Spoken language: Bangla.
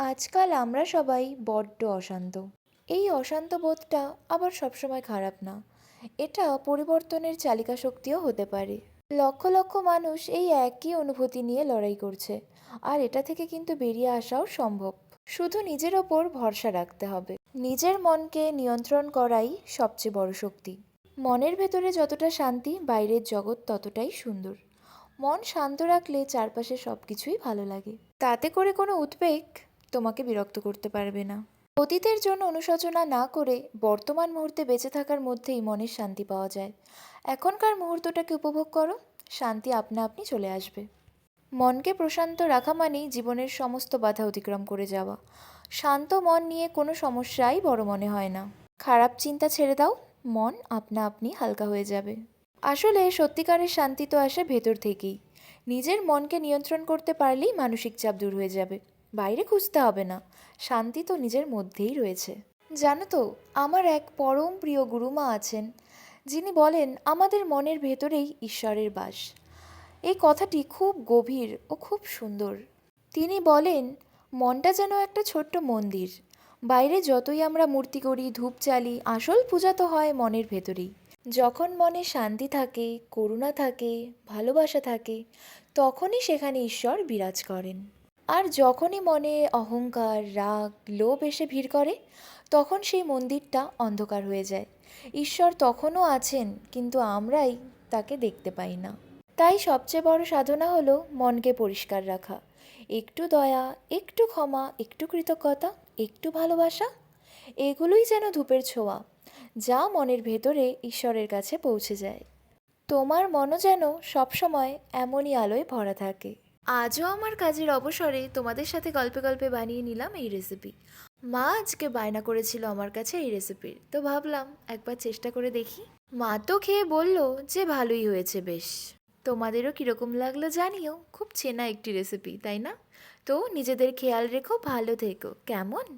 আজকাল আমরা সবাই বড্ড অশান্ত। এই অশান্ত বোধটা আবার সবসময় খারাপ না। এটা পরিবর্তনের চালিকা শক্তিও হতে পারে। লক্ষ লক্ষ মানুষ এই একই অনুভূতি নিয়ে লড়াই করছে, আর এটা থেকে কিন্তু বেরিয়ে আসাও সম্ভব। শুধু নিজের ওপর ভরসা রাখতে হবে। নিজের মনকে নিয়ন্ত্রণ করাই সবচেয়ে বড় শক্তি। মনের ভেতরে যতটা শান্তি, বাইরের জগৎ ততটাই সুন্দর। মন শান্ত রাখলে চারপাশে সবকিছুই ভালো লাগে। তাতে করে কোনো উদ্বেগ তোমাকে বিরক্ত করতে পারবে না। অতীতের জন্য অনুশোচনা না করে বর্তমান মুহূর্তে বেঁচে থাকার মধ্যেই মনের শান্তি পাওয়া যায়। এখনকার মুহূর্তটাকে উপভোগ করো, শান্তি আপনা আপনি চলে আসবে। মনকে প্রশান্ত রাখা মানেই জীবনের সমস্ত বাধা অতিক্রম করে যাওয়া। শান্ত মন নিয়ে কোনো সমস্যাই বড় মনে হয় না। খারাপ চিন্তা ছেড়ে দাও, মন আপনা আপনি হালকা হয়ে যাবে। আসলে সত্যিকারের শান্তি তো আসে ভেতর থেকেই। নিজের মনকে নিয়ন্ত্রণ করতে পারলেই মানসিক চাপ দূর হয়ে যাবে। বাইরে খুঁজতে হবে না, শান্তি তো নিজের মধ্যেই রয়েছে। জানো তো, আমার এক পরম প্রিয় গুরুমা আছেন, যিনি বলেন আমাদের মনের ভেতরেই ঈশ্বরের বাস। এই কথাটি খুব গভীর ও খুব সুন্দর। তিনি বলেন, মনটা যেন একটা ছোট্ট মন্দির। বাইরে যতই আমরা মূর্তি করি, ধূপ জ্বালি, আসল পূজা তো হয় মনের ভেতরেই। যখন মনে শান্তি থাকে, করুণা থাকে, ভালোবাসা থাকে, তখনই সেখানে ঈশ্বর বিরাজ করেন। আর যখনই মনে অহংকার, রাগ, লোভ এসে ভিড় করে, তখন সেই মন্দিরটা অন্ধকার হয়ে যায়। ঈশ্বর তখনও আছেন, কিন্তু আমরাই তাকে দেখতে পাই না। তাই সবচেয়ে বড় সাধনা হলো মনকে পরিষ্কার রাখা। একটু দয়া, একটু ক্ষমা, একটু কৃতজ্ঞতা, একটু ভালোবাসা, এগুলোই যেন ধূপের ছোঁয়া, যা মনের ভেতরে ঈশ্বরের কাছে পৌঁছে যায়। তোমার মনও যেন সবসময় এমনই আলোয় ভরা থাকে। আজও আমার কাজের অবসরে তোমাদের সাথে গল্পে গল্পে বানিয়ে নিলাম এই রেসিপি। মা আজকে বায়না করেছিল আমার কাছে এই রেসিপির, তো ভাবলাম একবার চেষ্টা করে দেখি। মা তো খেয়ে বলল যে ভালোই হয়েছে বেশ। তোমাদেরও কীরকম লাগলো জানিও। খুব চেনা একটি রেসিপি, তাই না? তো নিজেদের খেয়াল রেখো, ভালো থেকো, কেমন?